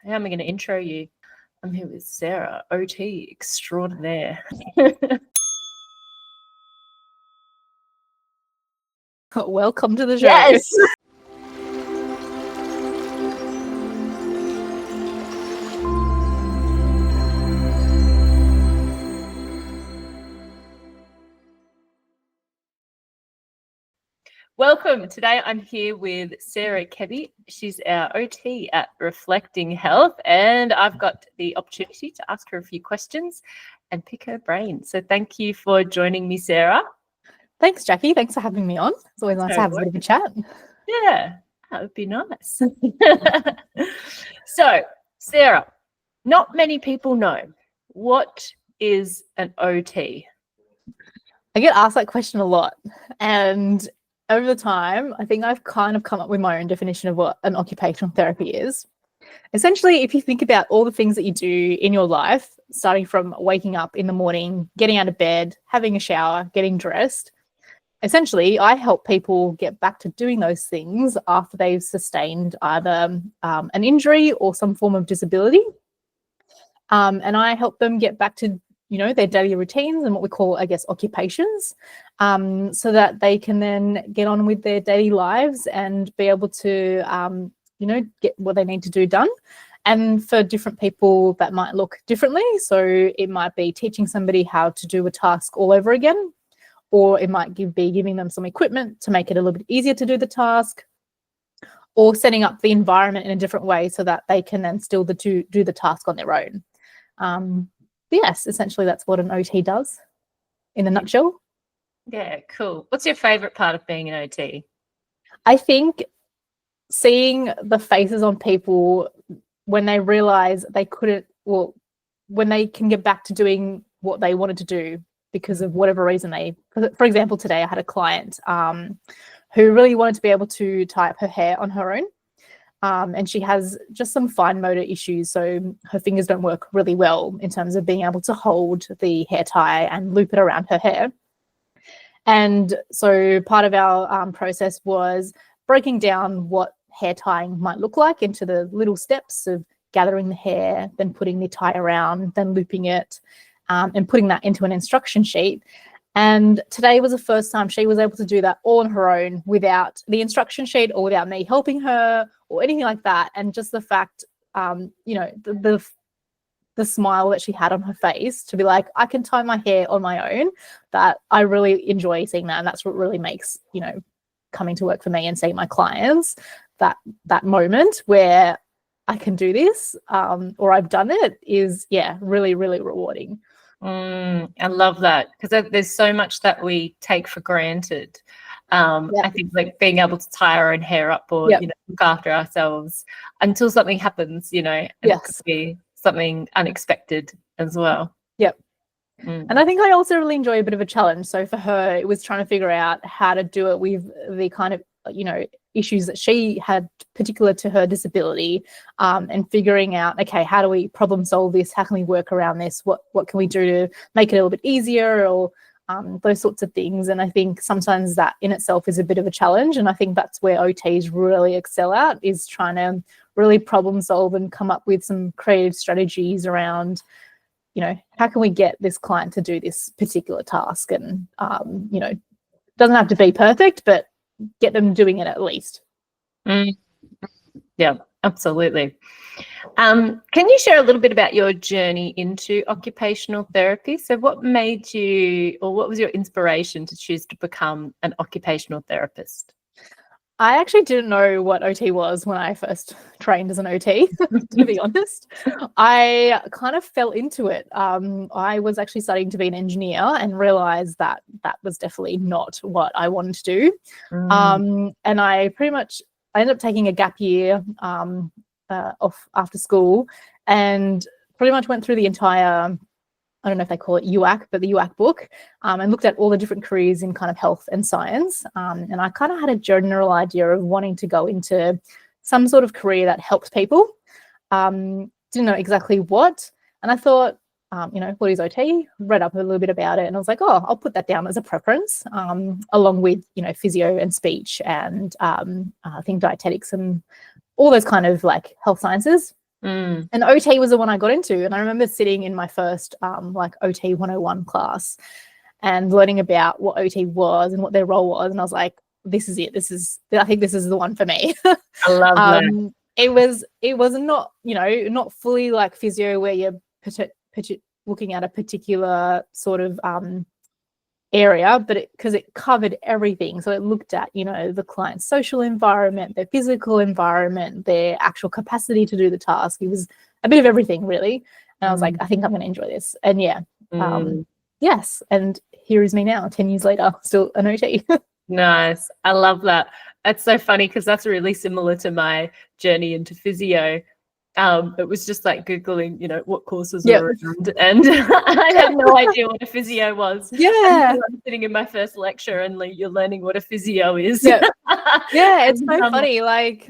how am I going to intro you? I'm here with Sarah, OT extraordinaire. Welcome to the show. Yes. Welcome. Today I'm here with Sarah Kebbi. She's our OT at Reflecting Health, and I've got the opportunity to ask her a few questions and pick her brain. So thank you for joining me, Sarah. Thanks, Jackie. Thanks for having me on. It's always nice to have a bit of a chat. Yeah, that would be nice. So, Sarah, not many people know, what is an OT? I get asked that question a lot, and over the time, I think I've kind of come up with my own definition of what an occupational therapy is. Essentially, if you think about all the things that you do in your life, starting from waking up in the morning, getting out of bed, having a shower, getting dressed, essentially, I help people get back to doing those things after they've sustained either an injury or some form of disability. And I help them get back to their daily routines and what we call, I guess, occupations, so that they can then get on with their daily lives and be able to, get what they need to do done. And for different people, that might look differently. So it might be teaching somebody how to do a task all over again, or it might be giving them some equipment to make it a little bit easier to do the task, or setting up the environment in a different way so that they can then still do the task on their own. Yes, essentially that's what an OT does in a nutshell. Yeah, cool. What's your favorite part of being an OT? I think seeing the faces on people when they realize they couldn't, well, when they can get back to doing what they wanted to do because of whatever reason for example, today I had a client who really wanted to be able to tie up her hair on her own. And she has just some fine motor issues, so her fingers don't work really well in terms of being able to hold the hair tie and loop it around her hair. And so part of our process was breaking down what hair tying might look like into the little steps of gathering the hair, then putting the tie around, then looping it, and putting that into an instruction sheet. And today was the first time she was able to do that all on her own without the instruction sheet or without me helping her or anything like that. And just the fact, the smile that she had on her face to be like, I can tie my hair on my own, that I really enjoy seeing that. And that's what really makes, coming to work for me and seeing my clients, that moment where I can do this or I've done it is, really, really rewarding. I love that, because there's so much that we take for granted. I think like being able to tie our own hair up or look after ourselves until something happens, and it could be something unexpected as well. And I think I also really enjoy a bit of a challenge. So for her, it was trying to figure out how to do it with the kind of issues that she had particular to her disability, and figuring out, okay, how do we problem solve this? How can we work around this? What can we do to make it a little bit easier, or those sorts of things. And I think sometimes that in itself is a bit of a challenge. And I think that's where OTs really excel at, is trying to really problem solve and come up with some creative strategies around, how can we get this client to do this particular task? And, doesn't have to be perfect, but get them doing it at least. Yeah, absolutely. Can you share a little bit about your journey into occupational therapy? So what made you, or what was your inspiration to choose to become an occupational therapist? I actually didn't know what OT was when I first trained as an OT, to be honest. I kind of fell into it. I was actually studying to be an engineer and realized that that was definitely not what I wanted to do. And I ended up taking a gap year off after school, and pretty much went through the entire, I don't know if they call it UAC, but the UAC book, and looked at all the different careers in kind of health and science. And I kind of had a general idea of wanting to go into some sort of career that helps people. Didn't know exactly what. And I thought, what is OT? Read up a little bit about it, and I was like, oh, I'll put that down as a preference, along with, physio and speech and I think dietetics and all those kind of like health sciences. Mm. And OT was the one I got into. And I remember sitting in my first like OT 101 class and learning about what OT was and what their role was. And I was like, this is it. I think this is the one for me. I love that. It was not, not fully like physio where you're looking at a particular sort of area, but because it covered everything. So it looked at, the client's social environment, their physical environment, their actual capacity to do the task. It was a bit of everything, really. And I was like, I think I'm going to enjoy this. And yes. And here is me now, 10 years later, still an OT. Nice. I love that. It's so funny because that's really similar to my journey into physio. It was just like Googling, what courses are around, and I had no idea what a physio was. Yeah. I'm sitting in my first lecture and you're learning what a physio is. Yeah, it's so funny. Like,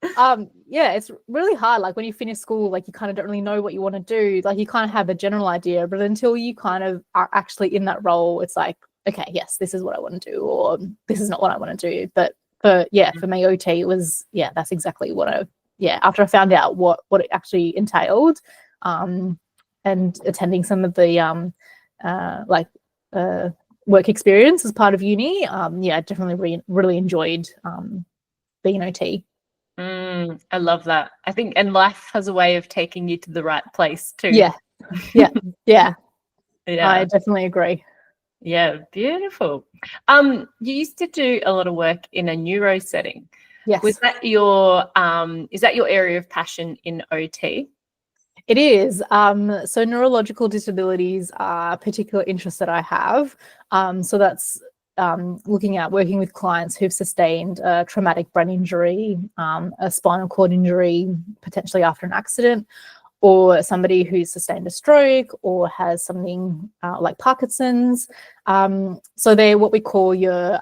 it's really hard. Like when you finish school, like you kind of don't really know what you want to do. Like you kind of have a general idea, but until you kind of are actually in that role, it's like, okay, yes, this is what I want to do, or this is not what I want to do. But for me, OT, it was, that's exactly what after I found out what it actually entailed, and attending some of the work experience as part of uni, I definitely really enjoyed being OT. I love that. I think, and life has a way of taking you to the right place too. Yeah. I definitely agree. Yeah, beautiful. You used to do a lot of work in a neuro setting. Yes. Was that your is that your area of passion in OT? It is. So neurological disabilities are a particular interest that I have. So that's looking at working with clients who've sustained a traumatic brain injury, a spinal cord injury, potentially after an accident, or somebody who's sustained a stroke or has something like Parkinson's. So they're what we call your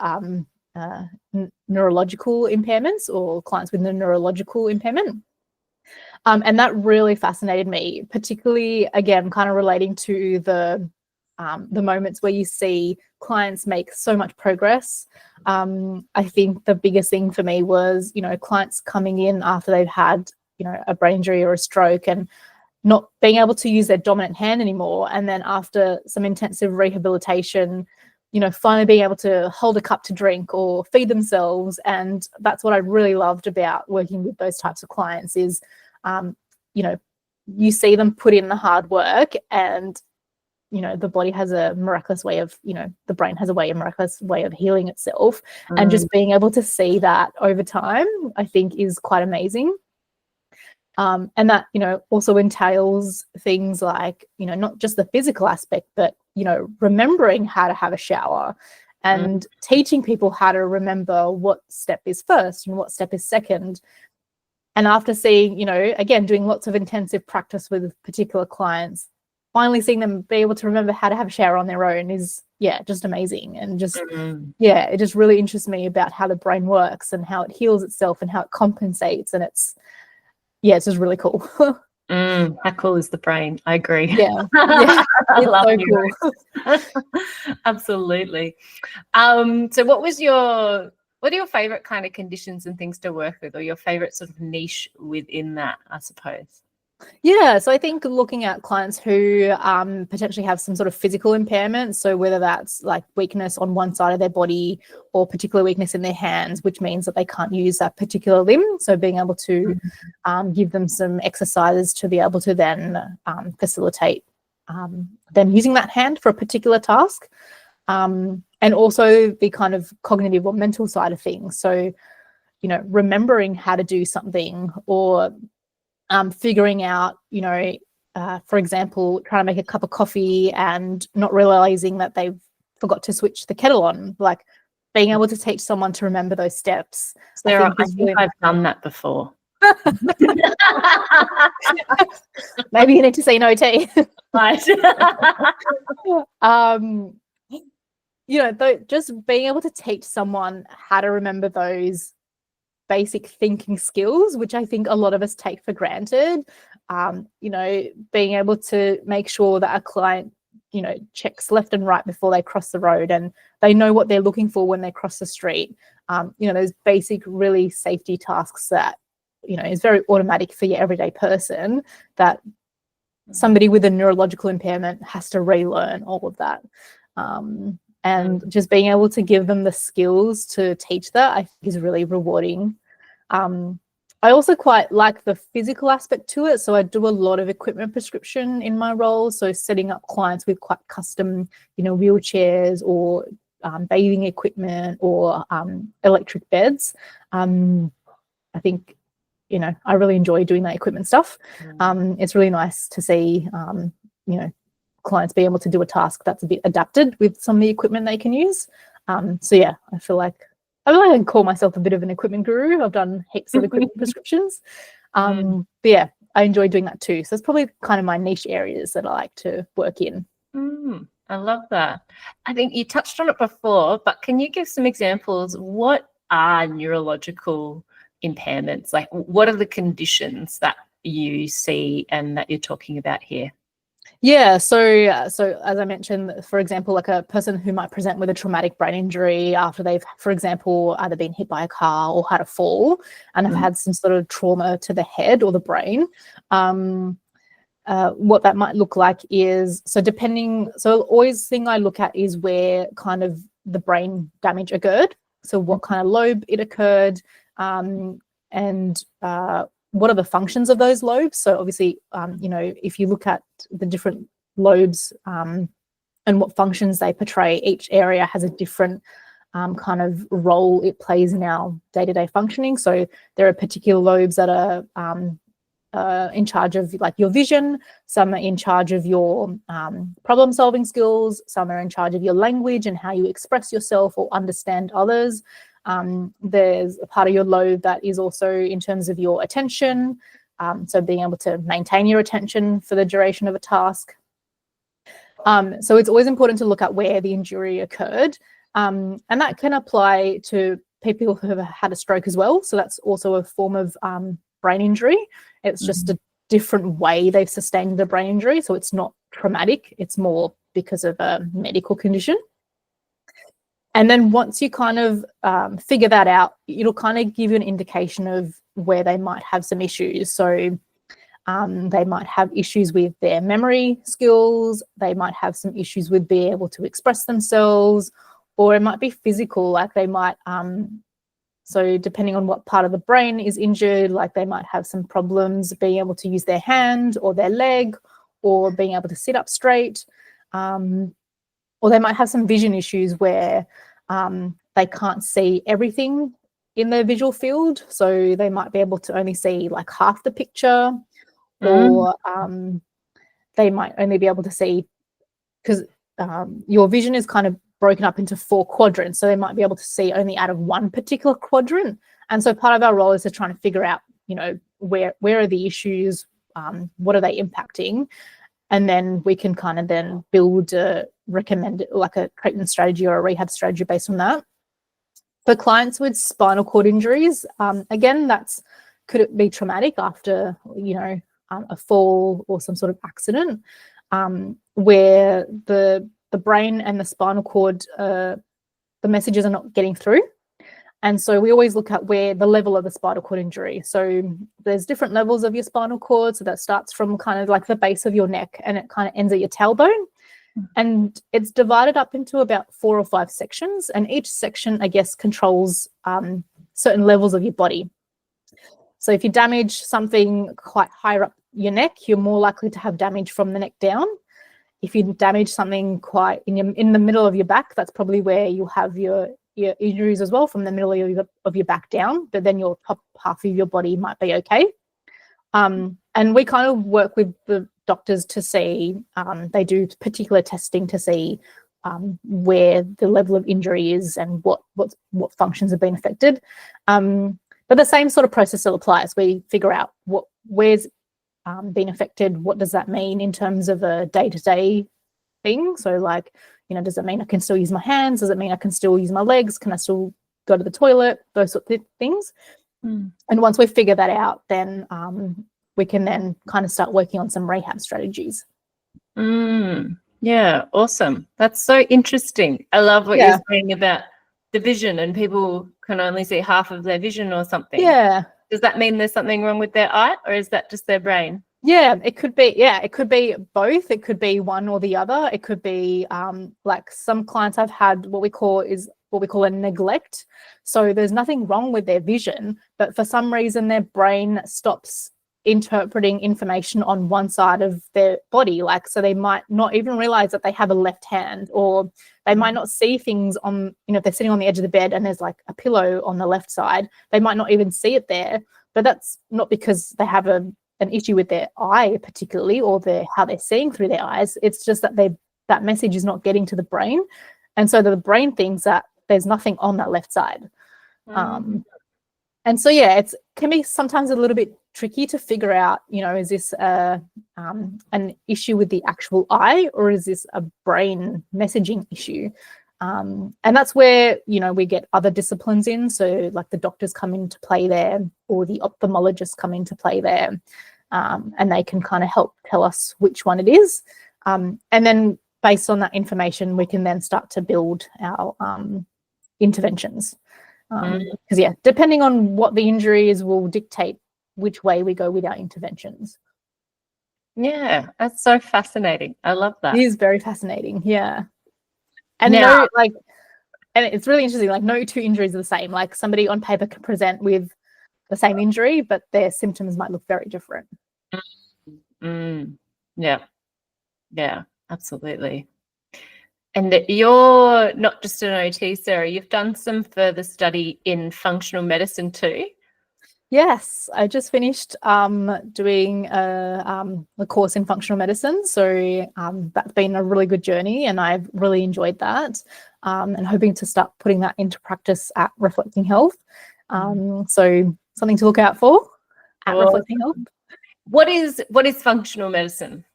neurological impairments, or clients with a neurological impairment. And that really fascinated me, particularly, again, kind of relating to the moments where you see clients make so much progress. I think the biggest thing for me was, clients coming in after they've had, a brain injury or a stroke and not being able to use their dominant hand anymore. And then after some intensive rehabilitation, finally being able to hold a cup to drink or feed themselves. And that's what I really loved about working with those types of clients is, you see them put in the hard work, and, the body has a miraculous way of, the brain has a miraculous way of healing itself. And just being able to see that over time, I think is quite amazing. And that, also entails things like, not just the physical aspect, but, remembering how to have a shower and teaching people how to remember what step is first and what step is second. And after seeing, again, doing lots of intensive practice with particular clients, finally seeing them be able to remember how to have a shower on their own is, just amazing. And just, it just really interests me about how the brain works and how it heals itself and how it compensates. And it's just really cool. How cool is the brain? I agree. Yeah. I love so you. Cool. Absolutely. So what are your favorite kind of conditions and things to work with, or your favorite sort of niche within that, I suppose? Yeah, so I think looking at clients who potentially have some sort of physical impairment, so whether that's like weakness on one side of their body or particular weakness in their hands, which means that they can't use that particular limb. So being able to give them some exercises to be able to then facilitate them using that hand for a particular task. And also the kind of cognitive or mental side of things. So, remembering how to do something, or figuring out, for example, trying to make a cup of coffee and not realizing that they've forgot to switch the kettle on, like being able to teach someone to remember those steps. Sarah, I think I've done that before. Maybe you need to see an OT. Right. Just being able to teach someone how to remember those basic thinking skills, which I think a lot of us take for granted. Being able to make sure that a client, checks left and right before they cross the road, and they know what they're looking for when they cross the street. Those basic, really safety tasks that, is very automatic for your everyday person, that somebody with a neurological impairment has to relearn all of that. And just being able to give them the skills to teach that, I think, is really rewarding. I also quite like the physical aspect to it. So I do a lot of equipment prescription in my role. So setting up clients with quite custom, wheelchairs or bathing equipment or electric beds. I think, I really enjoy doing that equipment stuff. It's really nice to see, clients be able to do a task that's a bit adapted with some of the equipment they can use. So yeah, I feel like I can call myself a bit of an equipment guru. I've done heaps of equipment prescriptions. But yeah, I enjoy doing that too. So it's probably kind of my niche areas that I like to work in. I love that. I think you touched on it before, but can you give some examples? What are neurological impairments? Like, what are the conditions that you see and that you're talking about here? Yeah, so as I mentioned, for example, like a person who might present with a traumatic brain injury after they've, for example, either been hit by a car or had a fall and have had some sort of trauma to the head or the brain. What that might look like is, always thing I look at is where kind of the brain damage occurred. So what kind of lobe it occurred, and what are the functions of those lobes? So obviously, if you look at the different lobes and what functions they portray, each area has a different kind of role it plays in our day-to-day functioning. So there are particular lobes that are in charge of like your vision, some are in charge of your problem-solving skills, some are in charge of your language and how you express yourself or understand others. There's a part of your lobe that is also in terms of your attention, so being able to maintain your attention for the duration of a task. So it's always important to look at where the injury occurred, and that can apply to people who have had a stroke as well. So that's also a form of brain injury. It's just a different way they've sustained the brain injury, so it's not traumatic, it's more because of a medical condition. And then once you kind of figure that out, it'll kind of give you an indication of where they might have some issues. So they might have issues with their memory skills, they might have some issues with being able to express themselves, or it might be physical, like they might, so depending on what part of the brain is injured, like they might have some problems being able to use their hand or their leg or being able to sit up straight. Or they might have some vision issues where they can't see everything in their visual field. So they might be able to only see like half the picture, or they might only be able to see, because your vision is kind of broken up into 4 quadrants. So they might be able to see only out of one particular quadrant. And so part of our role is to try to figure out, where are the issues, what are they impacting? And then we can kind of then build recommend like a treatment strategy or a rehab strategy based on that. For clients with spinal cord injuries, again, could it be traumatic after, a fall or some sort of accident, where the brain and the spinal cord, the messages are not getting through. And so we always look at where the level of the spinal cord injury. So there's different levels of your spinal cord. So that starts from kind of like the base of your neck and it kind of ends at your tailbone. And it's divided up into about 4 or 5 sections. And each section, I guess, controls certain levels of your body. So if you damage something quite higher up your neck, you're more likely to have damage from the neck down. If you damage something quite in the middle of your back, that's probably where you'll have your injuries as well, from the middle of your back down, but then your top half of your body might be okay. And we kind of work with the doctors to see, they do particular testing to see where the level of injury is and what functions have been affected. But the same sort of process still applies. We figure out where's been affected, what does that mean in terms of a day-to-day thing. So like, does it mean I can still use my hands? Does it mean I can still use my legs? Can I still go to the toilet? Those sorts of things. And once we figure that out, then we can then kind of start working on some rehab strategies. Yeah, awesome. That's so interesting. I love what you're saying about the vision and people can only see half of their vision or something. Yeah. Does that mean there's something wrong with their eye, or is that just their brain? Yeah, it could be. Yeah, it could be both. It could be one or the other. It could be like some clients I've had what we call a neglect. So there's nothing wrong with their vision, but for some reason their brain stops interpreting information on one side of their body. Like, so they might not even realize that they have a left hand, or they might not see things on, if they're sitting on the edge of the bed and there's like a pillow on the left side, they might not even see it there. But that's not because they have an issue with their eye particularly, or how they're seeing through their eyes. It's just that that message is not getting to the brain. And so the brain thinks that there's nothing on that left side. And so, yeah, it can be sometimes a little bit tricky to figure out, is this an issue with the actual eye, or is this a brain messaging issue? And that's where, we get other disciplines in. So like the doctors come into play there, or the ophthalmologists come into play there, and they can kind of help tell us which one it is. And then based on that information, we can then start to build our interventions. Because, yeah, depending on what the injury is will dictate which way we go with our interventions. Yeah, that's so fascinating. I love that. It is very fascinating, yeah. And and it's really interesting, like no two injuries are the same. Like somebody on paper can present with the same injury, but their symptoms might look very different. Yeah, absolutely. And you're not just an OT, Sarah, you've done some further study in functional medicine too. Yes, I just finished doing a course in functional medicine. So that's been a really good journey, and I've really enjoyed that, and hoping to start putting that into practice at Reflecting Health. So something to look out for at Reflecting Health. What is functional medicine?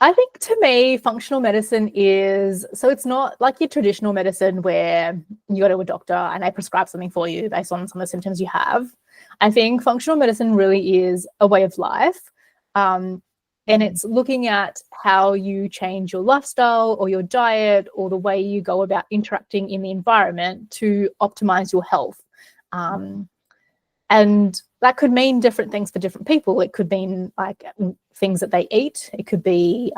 I think to me, functional medicine so it's not like your traditional medicine where you go to a doctor and they prescribe something for you based on some of the symptoms you have. I think functional medicine really is a way of life. And it's looking at how you change your lifestyle or your diet or the way you go about interacting in the environment to optimize your health. And that could mean different things for different people. It could mean like things that they eat. It could be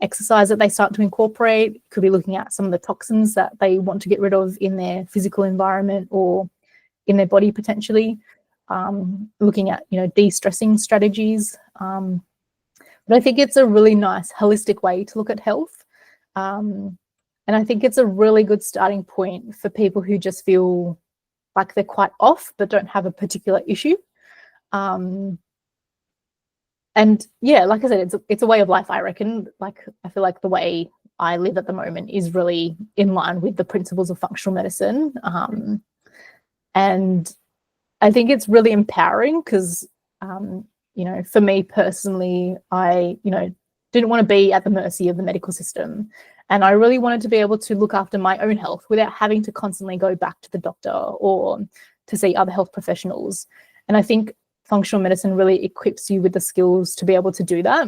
exercise that they start to incorporate. It could be looking at some of the toxins that they want to get rid of in their physical environment or in their body potentially. Looking at, de-stressing strategies. But I think it's a really nice holistic way to look at health. And I think it's a really good starting point for people who just feel like they're quite off but don't have a particular issue. And yeah, like I said, it's a way of life, I reckon. Like I feel like the way I live at the moment is really in line with the principles of functional medicine. And I think it's really empowering because, for me personally, I, didn't want to be at the mercy of the medical system. And I really wanted to be able to look after my own health without having to constantly go back to the doctor or to see other health professionals. And I think functional medicine really equips you with the skills to be able to do that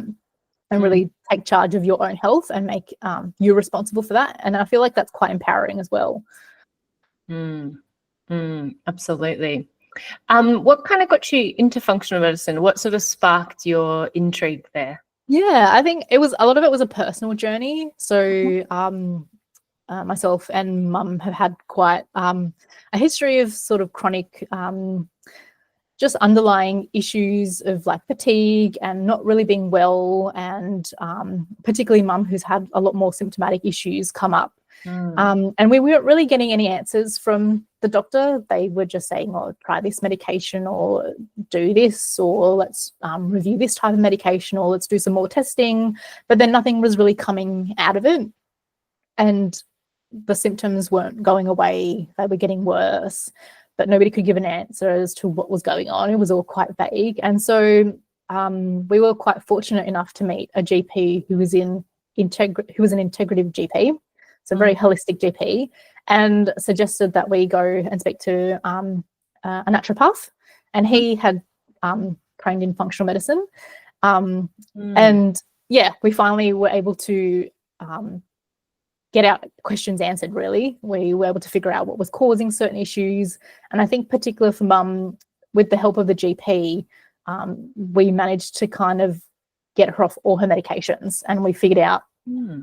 and really take charge of your own health and make you responsible for that. And I feel like that's quite empowering as well. Absolutely. What kind of got you into functional medicine? What sort of sparked your intrigue there? Yeah, I think a lot of it was a personal journey. So myself and mum have had quite a history of sort of chronic just underlying issues of like fatigue and not really being well, and particularly mum who's had a lot more symptomatic issues come up. And we weren't really getting any answers from the doctor. They were just saying, try this medication or do this, or let's review this type of medication, or let's do some more testing. But then nothing was really coming out of it. And the symptoms weren't going away. They were getting worse, but nobody could give an answer as to what was going on. It was all quite vague. And so we were quite fortunate enough to meet a GP who was an integrative GP. So very holistic GP, and suggested that we go and speak to a naturopath, and he had trained in functional medicine. And yeah, we finally were able to get our questions answered, really. We were able to figure out what was causing certain issues. And I think particularly for mum, with the help of the GP, we managed to kind of get her off all her medications, and we figured out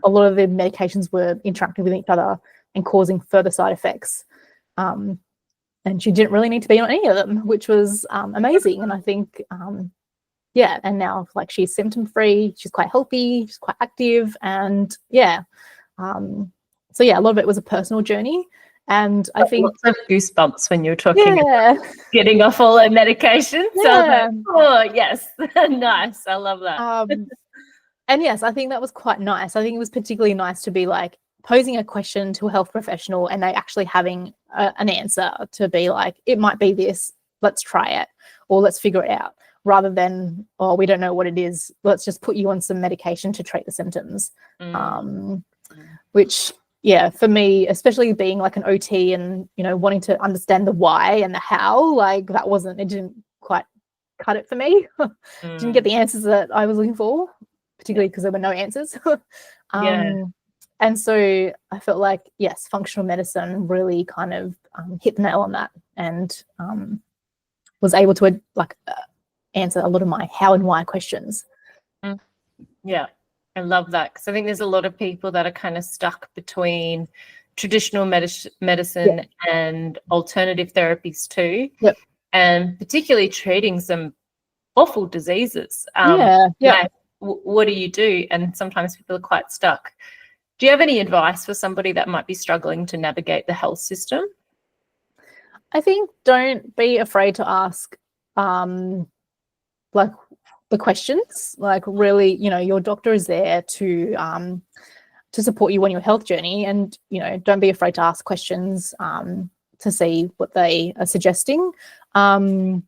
a lot of the medications were interacting with each other and causing further side effects. And she didn't really need to be on any of them, which was amazing. And I think, and now like she's symptom free, she's quite healthy, she's quite active, and so a lot of it was a personal journey. And I think lots of goosebumps when you're talking about getting off all her medication. Yeah. So, oh yes, nice. I love that. And yes, I think that was quite nice. I think it was particularly nice to be like posing a question to a health professional and they actually having an answer to be like, it might be this, let's try it, or let's figure it out, rather than, oh, we don't know what it is, let's just put you on some medication to treat the symptoms. Which, for me, especially being like an OT and, wanting to understand the why and the how, like it didn't quite cut it for me. Didn't get the answers that I was looking for, particularly because there were no answers. And so I felt like, yes, functional medicine really kind of hit the nail on that, and was able to answer a lot of my how and why questions. Yeah, I love that, because I think there's a lot of people that are kind of stuck between traditional medicine and alternative therapies too. Yep. And particularly treating some awful diseases. What do you do? And sometimes people are quite stuck. Do you have any advice for somebody that might be struggling to navigate the health system? I think don't be afraid to ask like the questions. Like really, your doctor is there to support you on your health journey, and don't be afraid to ask questions to see what they are suggesting. And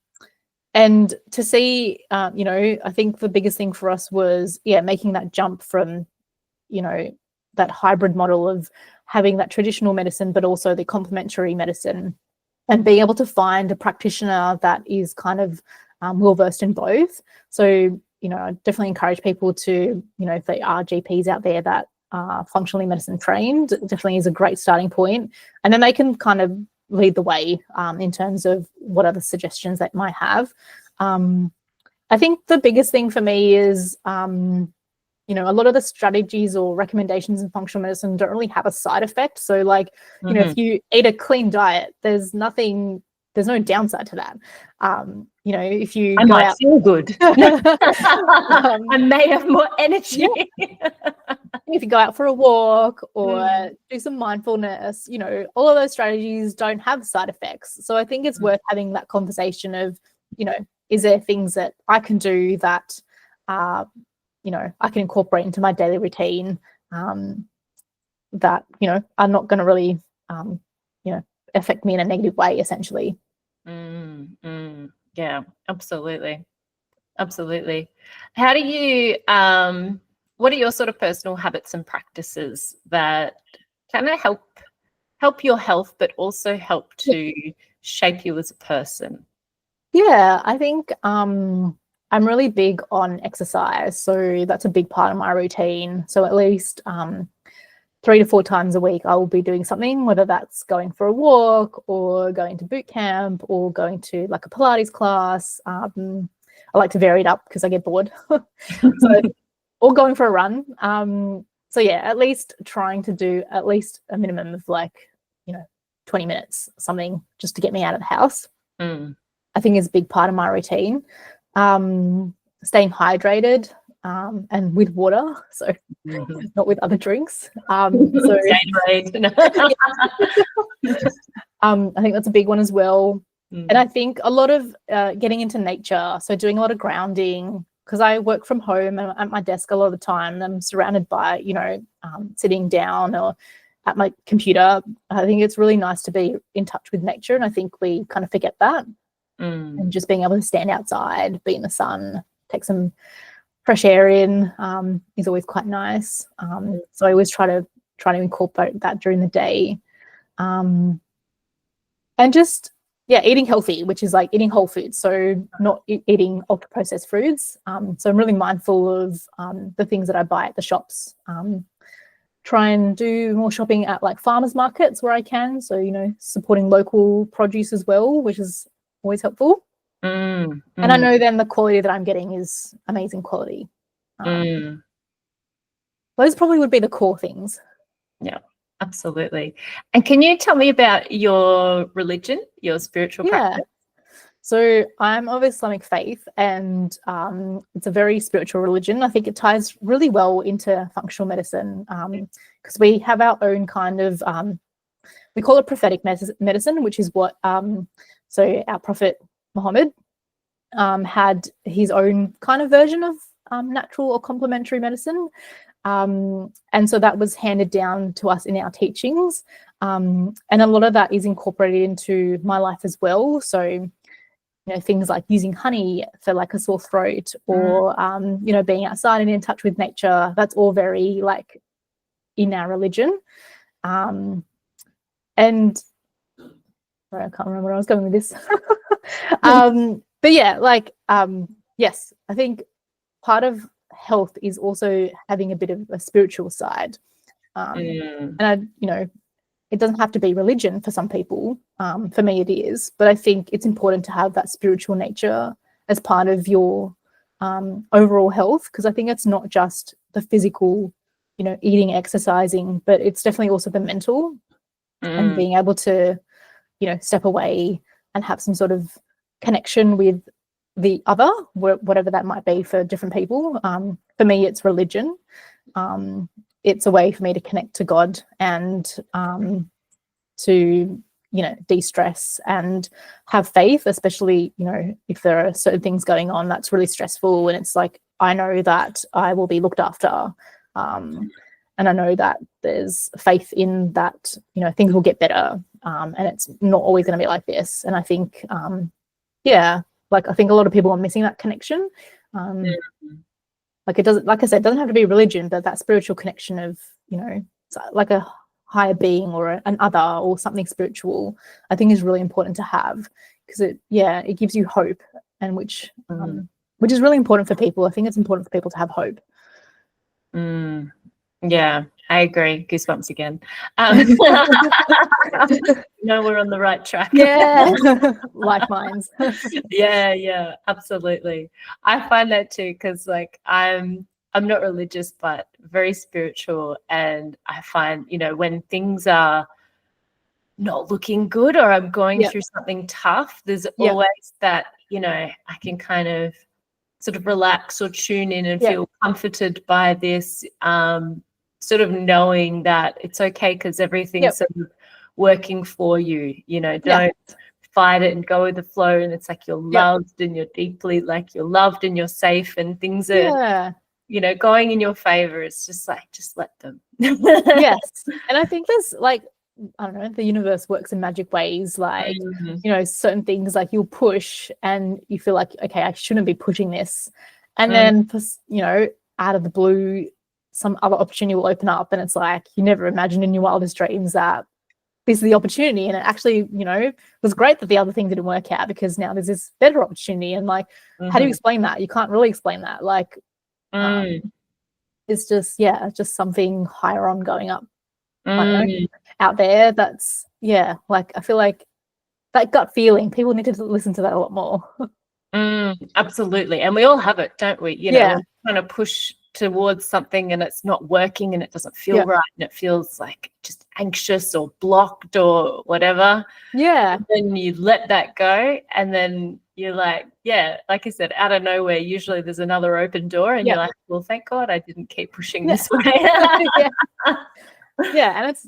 to see, I think the biggest thing for us was, making that jump from, that hybrid model of having that traditional medicine, but also the complementary medicine, and being able to find a practitioner that is kind of well-versed in both. So, I definitely encourage people to, if they are GPs out there that are functionally medicine trained, it definitely is a great starting point. And then they can kind of lead the way in terms of what other suggestions they might have. I think the biggest thing for me is, a lot of the strategies or recommendations in functional medicine don't really have a side effect. So like, if you eat a clean diet, there's no downside to that. If you I might feel good. I may have more energy. If you go out for a walk or do some mindfulness, all of those strategies don't have side effects. So I think it's worth having that conversation of, is there things that I can do that, I can incorporate into my daily routine that, are not going to really, affect me in a negative way, essentially. Yeah, absolutely. How do you, what are your sort of personal habits and practices that kind of help your health, but also help to shape you as a person? Yeah, I think I'm really big on exercise. So that's a big part of my routine. So at least 3 to 4 times a week, I will be doing something, whether that's going for a walk or going to boot camp or going to like a Pilates class. I like to vary it up because I get bored. Or going for a run. So yeah, at least trying to do at least a minimum of 20 minutes, something just to get me out of the house. I think is a big part of my routine. Staying hydrated and with water, so not with other drinks. I think that's a big one as well. And I think a lot of getting into nature, so doing a lot of grounding, because I work from home and at my desk a lot of the time, and I'm surrounded by, sitting down or at my computer. I think it's really nice to be in touch with nature, and I think we kind of forget that. And just being able to stand outside, be in the sun, take some fresh air in is always quite nice. So I always try to incorporate that during the day. And just, eating healthy, which is like eating whole foods. So not eating ultra processed foods. So I'm really mindful of the things that I buy at the shops. try and do more shopping at like farmers markets where I can. So, you know, supporting local produce as well, which is always helpful. And I know then the quality that I'm getting is amazing quality. Those probably would be the core things. Yeah, absolutely. And can you tell me about your religion, your spiritual practice? So I'm of Islamic faith, and it's a very spiritual religion. I think it ties really well into functional medicine because we have our own kind of, we call it prophetic medicine, which is what, so our Prophet Muhammad had his own kind of version of natural or complementary medicine. And so that was handed down to us in our teachings. And a lot of that is incorporated into my life as well. So, you know, things like using honey for like a sore throat or, you know, being outside and in touch with nature, that's all very like in our religion. And sorry, I can't remember where I was going with this. But yeah, like, yes, I think part of health is also having a bit of a spiritual side. And I, you know, it doesn't have to be religion for some people. For me, it is. But I think it's important to have that spiritual nature as part of your overall health, because I think it's not just the physical, you know, eating, exercising, but it's definitely also the mental and being able to, you know, step away and have some sort of connection with the other, whatever that might be for different people. For me, it's religion. It's a way for me to connect to God and to, you know, de-stress and have faith, especially, you know, if there are certain things going on that's really stressful, and it's like, I know that I will be looked after. And I know that there's faith in that, you know, things will get better. And it's not always going to be like this. And I think, yeah, like I think a lot of people are missing that connection. Like it doesn't, like I said, it doesn't have to be religion, but that spiritual connection of, you know, like a higher being or an other or something spiritual, I think is really important to have, because it gives you hope, and which is really important for people. I think it's important for people to have hope. Yeah, I agree. Goosebumps again. No, we're on the right track. Yeah, like minds. Yeah, absolutely. I find that too, because like I'm not religious, but very spiritual, and I find, you know, when things are not looking good or I'm going through something tough, there's always that, you know, I can kind of sort of relax or tune in and feel comforted by this, sort of knowing that it's okay because everything's sort of working for you, you know, don't fight it and go with the flow, and it's like you're loved and you're deeply, like you're loved and you're safe and things are, you know, going in your favor. It's just like, just let them. Yes. And I think there's like, I don't know, the universe works in magic ways, like, you know, certain things like you'll push and you feel like, okay, I shouldn't be pushing this. And then, you know, out of the blue, some other opportunity will open up, and it's like you never imagined in your wildest dreams that this is the opportunity. And it actually, you know, was great that the other thing didn't work out, because now there's this better opportunity. And like, how do you explain that? You can't really explain that. Like, it's just, just something higher on going up. I don't know, out there. That's like I feel like that gut feeling, people need to listen to that a lot more. Absolutely. And we all have it, don't we? You know, we're trying to push towards something and it's not working and it doesn't feel right, and it feels like just anxious or blocked or whatever. And then you let that go, and then you're like, like you said, out of nowhere, usually there's another open door, and you're like, well, thank God I didn't keep pushing this way. And it's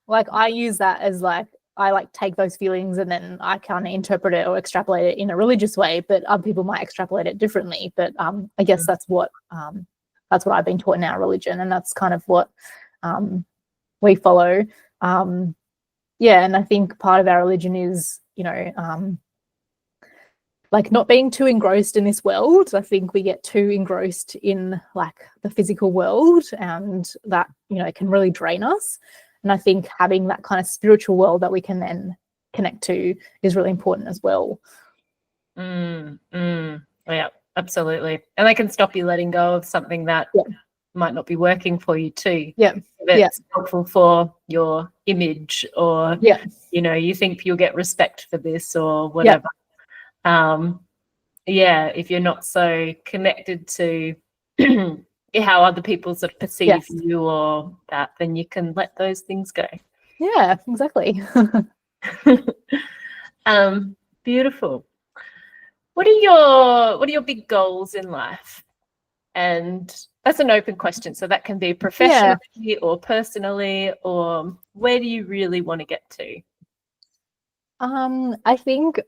like I use that as like, I like take those feelings and then I kind of interpret it or extrapolate it in a religious way, but other people might extrapolate it differently. But I guess that's what I've been taught in our religion, and that's kind of what we follow. And I think part of our religion is, you know, like not being too engrossed in this world. I think we get too engrossed in like the physical world, and that, you know, can really drain us. And I think having that kind of spiritual world that we can then connect to is really important as well. Yeah, absolutely. And they can stop you letting go of something that might not be working for you too. that's helpful for your image, or you think you'll get respect for this or whatever. If you're not so connected to how other people sort of perceive you or that, then you can let those things go. Yeah, exactly. Beautiful. What are your big goals in life? And that's an open question, so that can be professionally or personally, or where do you really want to get to? I think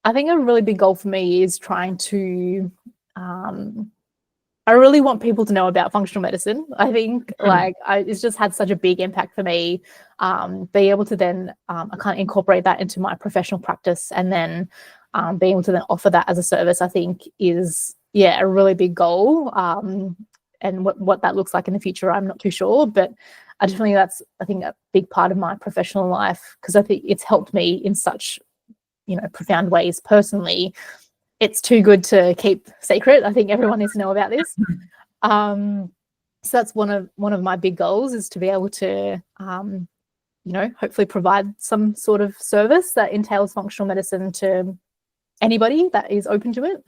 a really big goal for me is trying to I really want people to know about functional medicine. I think it's just had such a big impact for me. Being able to then I kind of incorporate that into my professional practice, and then being able to then offer that as a service, I think is a really big goal. And what that looks like in the future, I'm not too sure, but I definitely that's I think a big part of my professional life, because I think it's helped me in such profound ways personally. It's too good to keep secret. I think everyone needs to know about this. So that's one of my big goals, is to be able to hopefully provide some sort of service that entails functional medicine to anybody that is open to it.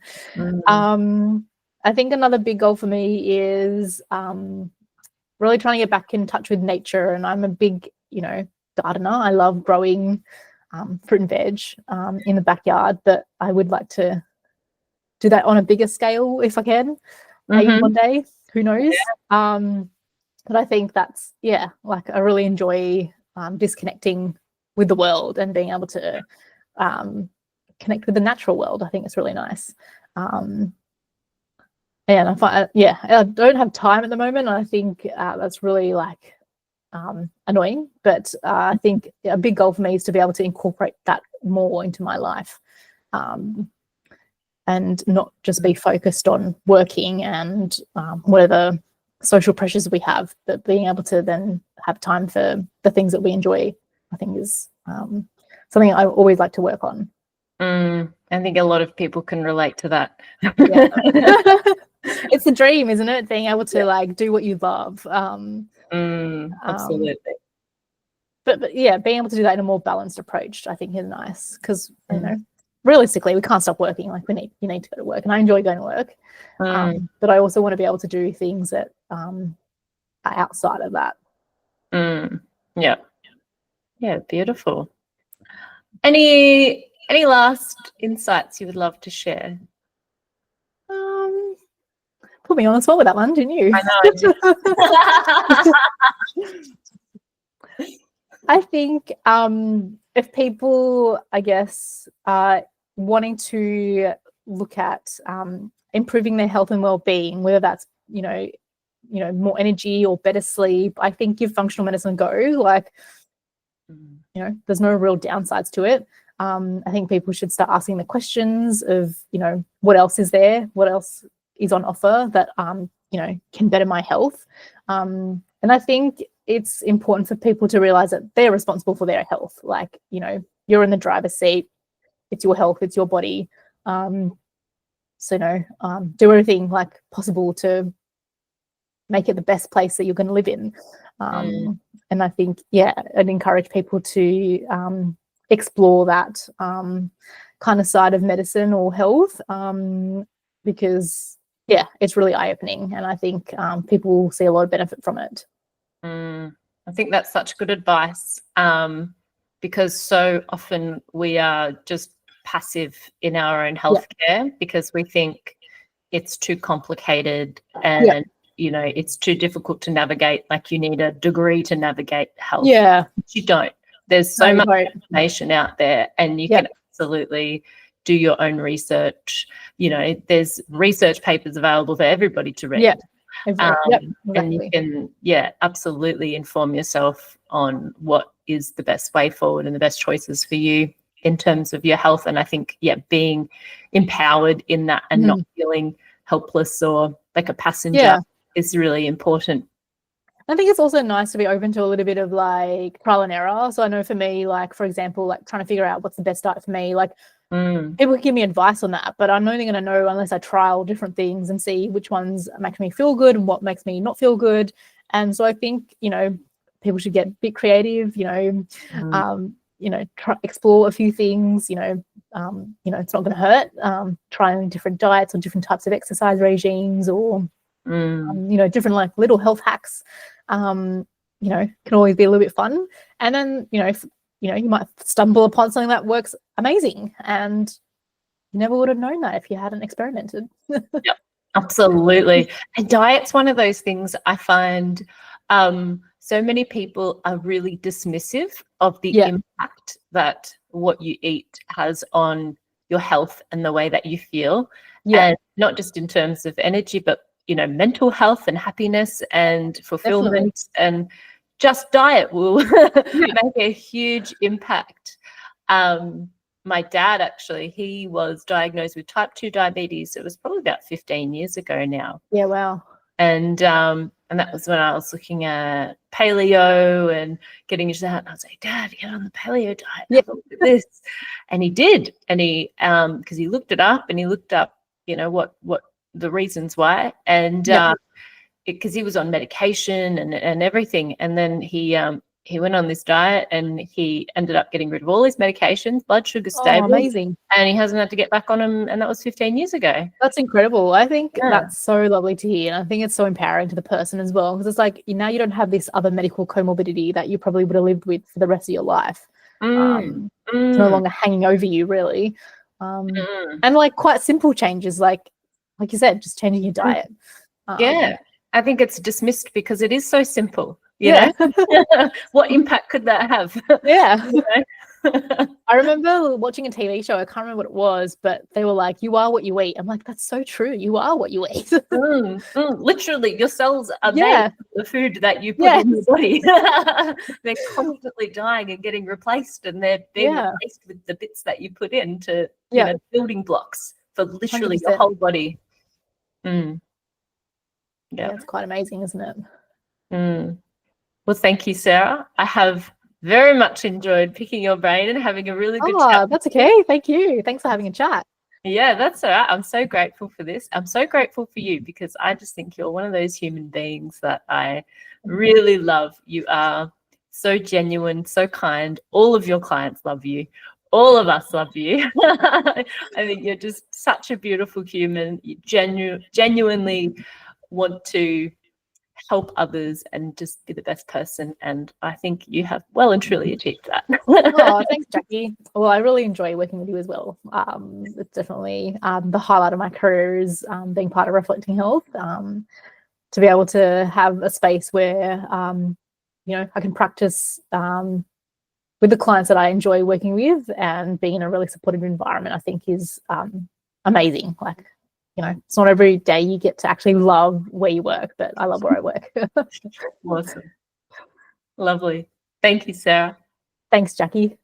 I think another big goal for me is really trying to get back in touch with nature. And I'm a big gardener. I love growing fruit and veg in the backyard, but I would like to do that on a bigger scale if I can, maybe one day, who knows. But I think that's like I really enjoy disconnecting with the world and being able to connect with the natural world. I think it's really nice. And I find I don't have time at the moment. I think that's really like annoying, but I think a big goal for me is to be able to incorporate that more into my life. And not just be focused on working and whatever social pressures we have, but being able to then have time for the things that we enjoy, I think is something I always like to work on. I think a lot of people can relate to that. It's the dream, isn't it? Being able to like do what you love. Absolutely. But being able to do that in a more balanced approach, I think is nice, because realistically, we can't stop working. Like you need to go to work, and I enjoy going to work. But I also want to be able to do things that are outside of that. Yeah, beautiful. Any last insights you would love to share? Put me on the spot with that one, didn't you? I know. I think if people, I guess, wanting to look at improving their health and well-being, whether that's more energy or better sleep, I think give functional medicine a go. Like, there's no real downsides to it. I think people should start asking the questions of what else is there, what else is on offer that can better my health. And I think it's important for people to realize that they're responsible for their health. Like, you're in the driver's seat. It's your health. It's your body. Do everything like possible to make it the best place that you're going to live in. And I think, I'd encourage people to explore that kind of side of medicine or health, because, it's really eye-opening. And I think people will see a lot of benefit from it. I think that's such good advice, because so often we are just passive in our own healthcare because we think it's too complicated and it's too difficult to navigate. Like, you need a degree to navigate health. You don't. There's so much information out there, and you can absolutely do your own research. There's research papers available for everybody to read. Exactly. And you can absolutely inform yourself on what is the best way forward and the best choices for you in terms of your health. And I think being empowered in that and not feeling helpless or like a passenger is really important. I think it's also nice to be open to a little bit of like trial and error. So I know for me, like, for example, like trying to figure out what's the best diet for me, like people can give me advice on that, but I'm only going to know unless I trial different things and see which ones make me feel good and what makes me not feel good. And so I think, people should get a bit creative, explore a few things, it's not going to hurt, trying different diets or different types of exercise regimes, or, different like little health hacks, can always be a little bit fun. And then, if, you might stumble upon something that works amazing, and you never would have known that if you hadn't experimented. Yep, absolutely. And diet's one of those things I find so many people are really dismissive of the impact that what you eat has on your health and the way that you feel. And not just in terms of energy, but, mental health and happiness and fulfillment. Definitely. And just diet will make a huge impact. My dad, actually, he was diagnosed with type 2 diabetes. It was probably about 15 years ago now. Yeah, wow. And that was when I was looking at paleo and getting into that. And I was like, Dad, get on the paleo diet. Have a look at this. And he did. And he, because he looked it up, and he looked up, what the reasons why. And because he was on medication and everything. And then he went on this diet, and he ended up getting rid of all his medications, blood sugar stable. Amazing. And he hasn't had to get back on them. And that was 15 years ago. That's incredible. I think that's so lovely to hear. And I think it's so empowering to the person as well, because it's like, now you don't have this other medical comorbidity that you probably would have lived with for the rest of your life. It's no longer hanging over you, really. And like quite simple changes, like you said, just changing your diet. I think it's dismissed because it is so simple. You know, what impact could that have? I remember watching a TV show. I can't remember what it was, but they were like, "You are what you eat." I'm like, "That's so true. You are what you eat." Literally, your cells are made of the food that you put in your body. They're constantly dying and getting replaced, and they're being replaced with the bits that you put in to, building blocks for literally 100%. Your whole body. Yeah, it's quite amazing, isn't it? Well, thank you, Sarah. I have very much enjoyed picking your brain and having a really good chat. That's okay. Thank you. Thanks for having a chat. Yeah, that's all right. I'm so grateful for this. I'm so grateful for you, because I just think you're one of those human beings that I really love. You are so genuine, so kind. All of your clients love you. All of us love you. I think you're just such a beautiful human. You genuinely want to help others and just be the best person, and I think you have well and truly achieved that. Thanks, Jackie. Well, I really enjoy working with you as well. It's definitely the highlight of my career is being part of Reflecting Health, to be able to have a space where I can practice with the clients that I enjoy working with, and being in a really supportive environment, I think is amazing. Like, it's not every day you get to actually love where you work, but I love where I work. Awesome. Lovely. Thank you, Sarah. Thanks, Jackie.